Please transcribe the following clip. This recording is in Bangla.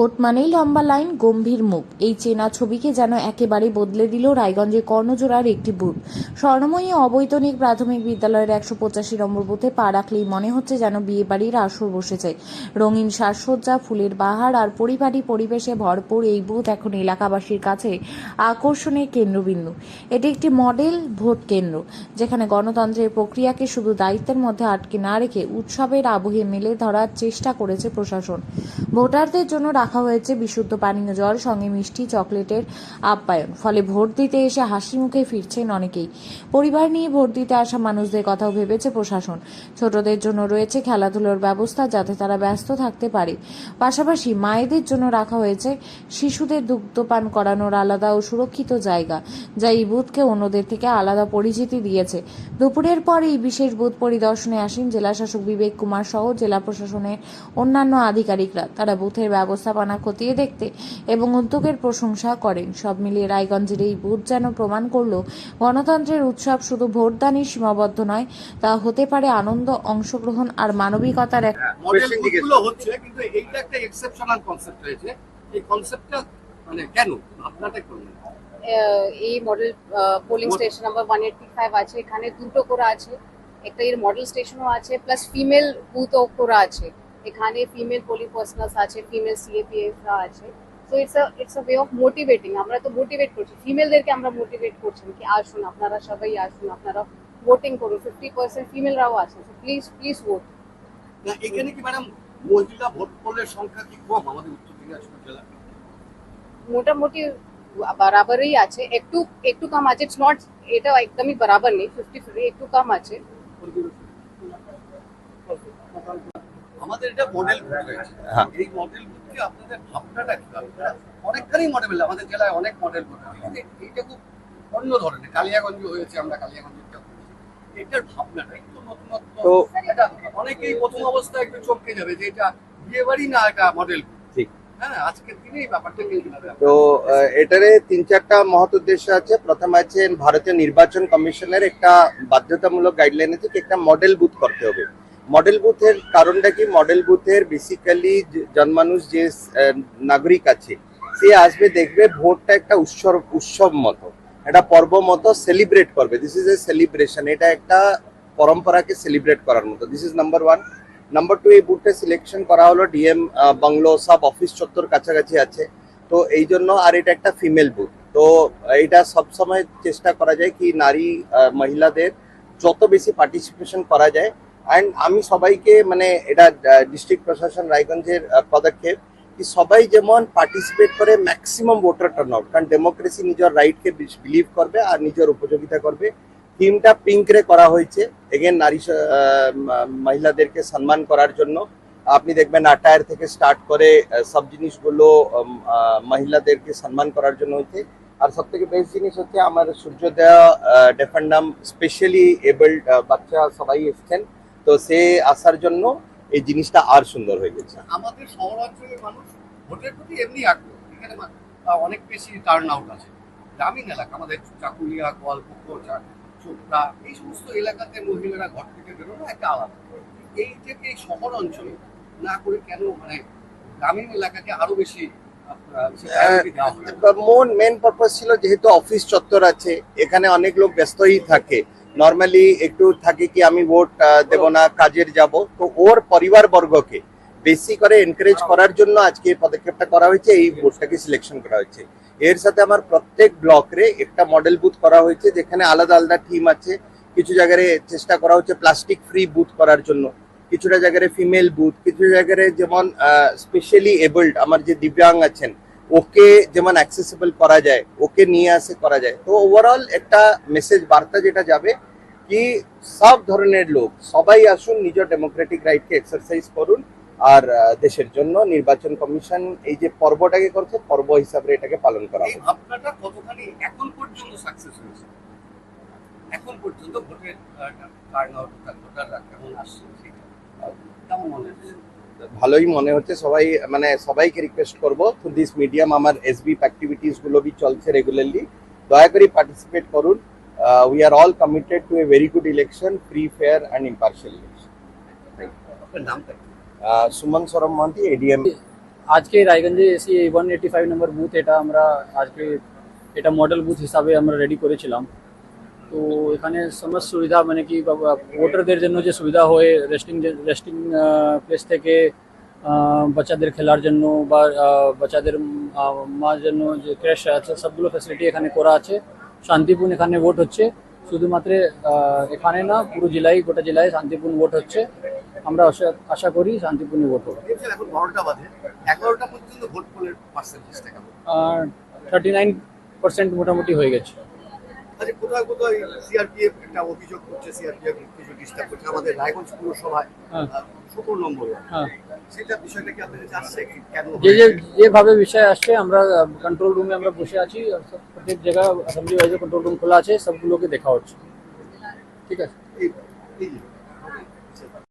ভোট মানেই লম্বা লাইন, গম্ভীর মুখ, এই চেনা ছবিকে যেন একেবারে বদলে দিল রায়গঞ্জের কর্ণজোড়ার একটি বুথ। স্বর্ণময়ী অবৈতনিক প্রাথমিক বিদ্যালয়ের 185 নম্বর বুথে পা রাখলেই মনে হচ্ছে যেন বিয়ে বাড়ির আসর বসেছে। রঙিন সাজসজ্জা, ফুলের বাহার আর পরিপাটি পরিবেশে ভরপুর এই বুথ এখন এলাকাবাসীর কাছে আকর্ষণের কেন্দ্রবিন্দু। এটি একটি মডেল ভোট কেন্দ্র, যেখানে গণতন্ত্রের প্রক্রিয়াকে শুধু দায়িত্বের মধ্যে আটকে না রেখে উৎসবের আবহে মেলে ধরার চেষ্টা করেছে প্রশাসন। ভোটারদের জন্য রাখা হয়েছে বিশুদ্ধ পানীয় জল, সঙ্গে মিষ্টি, চকলেটের আপ্যায়ন। ফলে ভোট দিতে এসে হাসি মুখে ফিরছেন অনেকেই। পরিবার নিয়ে ভোট দিতে আসা মানুষদের কথাও ভেবেছে প্রশাসন। ছোটদের জন্য রয়েছে খেলাধুলার ব্যবস্থা, যাতে তারা ব্যস্ত থাকতে পারে। পাশাপাশি মায়েদের জন্য রাখা হয়েছে শিশুদের দুগ্ধপান করানোর আলাদা ও সুরক্ষিত জায়গা, যা এই বুথকে অন্যদের থেকে আলাদা পরিচিতি দিয়েছে। দুপুরের পর এই বিশেষ বুথ পরিদর্শনে আসেন জেলাশাসক বিবেক কুমার সহ জেলা প্রশাসনের অন্যান্য আধিকারিকরা। তারা বুথের ব্যবস্থাপনা খতিয়ে দেখতে এবং উদ্যোগের প্রশংসা করেন। সব মিলিয়ে রায়গঞ্জের এই বুথ যেন প্রমাণ করল, গণতন্ত্রের উৎসব শুধু ভোটদানই সীমাবদ্ধ নয়, তা হতে পারে আনন্দ, অংশগ্রহণ আর মানবিকতার এক মডেলগুলো হচ্ছে। কিন্তু এইটা একটা এক্সেপশনাল কনসেপ্ট হয়েছে। এই কনসেপ্টটা মানে কেন আপনারা করলেন? এই মডেল পোলিং স্টেশন নাম্বার 185 আছে, এখানে দুটো করে আছে, একটা এর মডেল স্টেশনও আছে, প্লাস ফিমেল বুথও করে আছে। এখানে ফিমেল পোলিং পার্সোনালস আছে, ফিমেল সিএপিএফ আছে। So it's a way of motivating. আমরা তো মোটিভেট করছি, ফিমেলদেরকে আমরা মোটিভেট করছি কি আসুন, আপনারা সবাই আসুন, আপনারা ভোটিং করুন। 50% ফিমেলরাও আছে, সো প্লিজ ভোট। না, এখানে কি ম্যাডাম মহিলা ভোট করলে সংখ্যা কি কম আমাদের উত্তর দিনাজপুর জেলা? মোটামুটি বরাবরই আছে, একটু কম আছে। ইটস নট, এটা একদমই বরাবর নেই, 50-50 একটু কম আছে। আমাদের এটা মডেল বুথ হয়েছে। এই মডেল বুথকে আপনাদের ভাবনাটা কি? অনেকখানি মডেল, আমাদের জেলায় অনেক মডেল বুথ আছে। এইটা খুব অন্য ধরনের। কালিয়াগঞ্জে হয়েছে, আমরা কালিয়াগঞ্জে এটার ভাবনাটা একটু নতুনত্ব। এটা অনেকেই প্রথম অবস্থায় একটু চমকে যাবে যে এটা বিয়ে বাড়ি না, এটা মডেল বুথ। ঠিক। হ্যাঁ, আজকের দিনে এই ব্যাপারটা নিয়ে তো এটারে 3-4টা মহৎ উদ্দেশ্য আছে। প্রথম আছে ভারতীয় নির্বাচন কমিশনের একটা বাধ্যতামূলক গাইডলাইন আছে, একটা মডেল বুথ করতে হবে। মডেল বুথের কারণটা কি? মডেল বুথের বেসিক্যালি জনমানুষ যে নাগরিক আছে, সে আসবে, দেখবে ভোটটা একটা উৎসব মতো, একটা পর্ব মতো সেলিব্রেট করবে। দিস ইজ এ সেলিব্রেশন, এটা একটা পরম্পরাকে সেলিব্রেট করার মতো। This is number 1। নাম্বার 2, এই বুথটা সিলেকশন করা হলো ডিএম বাংলো, সব অফিস চত্বর কাছাকাছি আছে, তো এই জন্য। আর এটা একটা ফিমেল বুথ, তো এটা সবসময় চেষ্টা করা যায় কি নারী মহিলাদের যত বেশি পার্টিসিপেশন করা যায়। অ্যান্ড আমি সবাইকে মানে এটা ডিস্ট্রিক্ট প্রশাসন রায়গঞ্জের পদক্ষেপ কি সবাই যেমন পার্টিসিপেট করে ম্যাক্সিমাম ভোটার টার্ন আউট, কারণ ডেমোক্রেসি নিজের রাইটকে বিলিভ করবে আর নিজের উপযোগিতা করবে। থিমটা পিঙ্ক রে করা হয়েছে, এগেন নারী মহিলাদেরকে সম্মান করার জন্য। আপনি দেখবেন আটায়ার থেকে স্টার্ট করে সব জিনিসগুলো মহিলাদেরকে সম্মান করার জন্য হয়েছে। আর সব থেকে বেস্ট জিনিস হচ্ছে আমার সূর্যোদয়া ডেফেন্ডাম, স্পেশালি এবল্ড বাচ্চা সবাই এসছেন, তো সে আসার জন্য এই জিনিসটা আর সুন্দর হয়ে গেছে। আমাদের শহরাঞ্চলের মানুষ ভোটের প্রতি এমনি আগ্রহ, এখানে অনেক বেশি টার্ন আউট আছে। গ্রামীণ এলাকা আমাদের চাকুলিয়া, গোয়ালপুকুর, চোপড়া, এই সমস্ত এলাকাতে মহিলারা ঘর থেকে বেরোনো একটা আলাদা। এই থেকে শহর অঞ্চলে না করে কেন মানে গ্রামীণ এলাকাকে আরো বেশি মেন পারপাস ছিল, যেহেতু অফিস চত্বর আছে, এখানে অনেক লোক ব্যস্তই থাকে। নর্মালি একটু থাকে কি আমি ভোট দেব না, কাজের যাব, তো ওর পরিবার বর্গকে বেশি করে এনকারেজ করার জন্য আজকে এই পদক্ষেপটা করা হয়েছে, এই ভোটটাকে সিলেকশন করা হয়েছে। এর সাথে আমার প্রত্যেক ব্লকে একটা মডেল বুথ করা হয়েছে, যেখানে আলাদা আলাদা টিম আছে। কিছু জায়গায় চেষ্টা করা হচ্ছে প্লাস্টিক ফ্রি বুথ করার জন্য, কিছুটা জায়গায় ফিমেল বুথ, কিছু জায়গায় যেমন স্পেশালি এবল্ড আমার যে দিব্যাঙ্গ আছেন, ওকে যেমন অ্যাক্সেসিবল করা যায়, ওকে নিয়ে আসে করা যায়। তো ওভারঅল একটা মেসেজ বার্তা যেটা যাবে কি সব ধরনের লোক সবাই আসুন, নিজের ডেমোক্রেটিক রাইটকে এক্সারসাইজ করুন। আর দেশের জন্য নির্বাচন কমিশন এই যে পর্বটাকে করছে, পর্ব হিসাবে এটাকে পালন করা হবে। আপনারা কতখানি এখন পর্যন্ত সাকসেস হয়েছে? এখন পর্যন্ত ভোটের টার্ন আউট, ভোটাররা কেমন আসছে, কেমন মনে হচ্ছে? ভালোই মনে হচ্ছে। সবাই মানে সবাইকে রিকোয়েস্ট করবো, থ্রু দিস মিডিয়াম আমার এসবি অ্যাক্টিভিটিস গুলো বি চলছে রেগুলারলি, দয়া করে পার্টিসিপেট করুন। We are all committed two a very good election, free, fair and impartial election. আপনার নামটা কি? সুমন সরম মহান্তি, এডিএম। আজকে রায়গঞ্জে এসে 185 নম্বর বুথ এটা আমরা আজকে এটা মডেল বুথ হিসাবে আমরা রেডি করেছিলাম। তো এখানে সমস্ত সুবিধা মানে কি ভোটারদের জন্য যে সুবিধা হয় রেস্টিং প্লেস থেকে বাচ্চাদের খেলার জন্য বা বাচ্চাদের মার জন্য যে ক্র্যাশ আছে সবগুলো ফ্যাসিলিটি এখানে করা আছে। শান্তিপূর্ণ এখানে ভোট হচ্ছে, শুধুমাত্র এখানে না পুরো জেলায় গোটা জেলায় শান্তিপূর্ণ ভোট হচ্ছে। আমরা আশা করি শান্তিপূর্ণ ভোট হবে। এখন 12টা বাজে, 11টা পর্যন্ত ভোট পোলের পার্সেন্টেজটা কেমন? 39% মোটামুটি হয়ে গেছে। আচ্ছা, কোথায় কোথায় সিআরপিএফ একটা অভিযোগ করছে, সিআরপিএফ কিছু ডিস্টার্ব করছে আমাদের রায়গঞ্জ পুরসভায় হ্যাঁ। 17 নম্বরে, হ্যাঁ, সেটা বিষয়টা কি আপনাদের কাছে আসছে কেন? যেভাবে বিষয় আসছে আমরা কন্ট্রোল রুমে আমরা বসে আছি, আর প্রত্যেক জায়গা অ্যাসেম্বলি ওয়াইজে কন্ট্রোল রুম খোলা আছে, সবগুলোকে দেখা হচ্ছে। ঠিক আছে। এই যে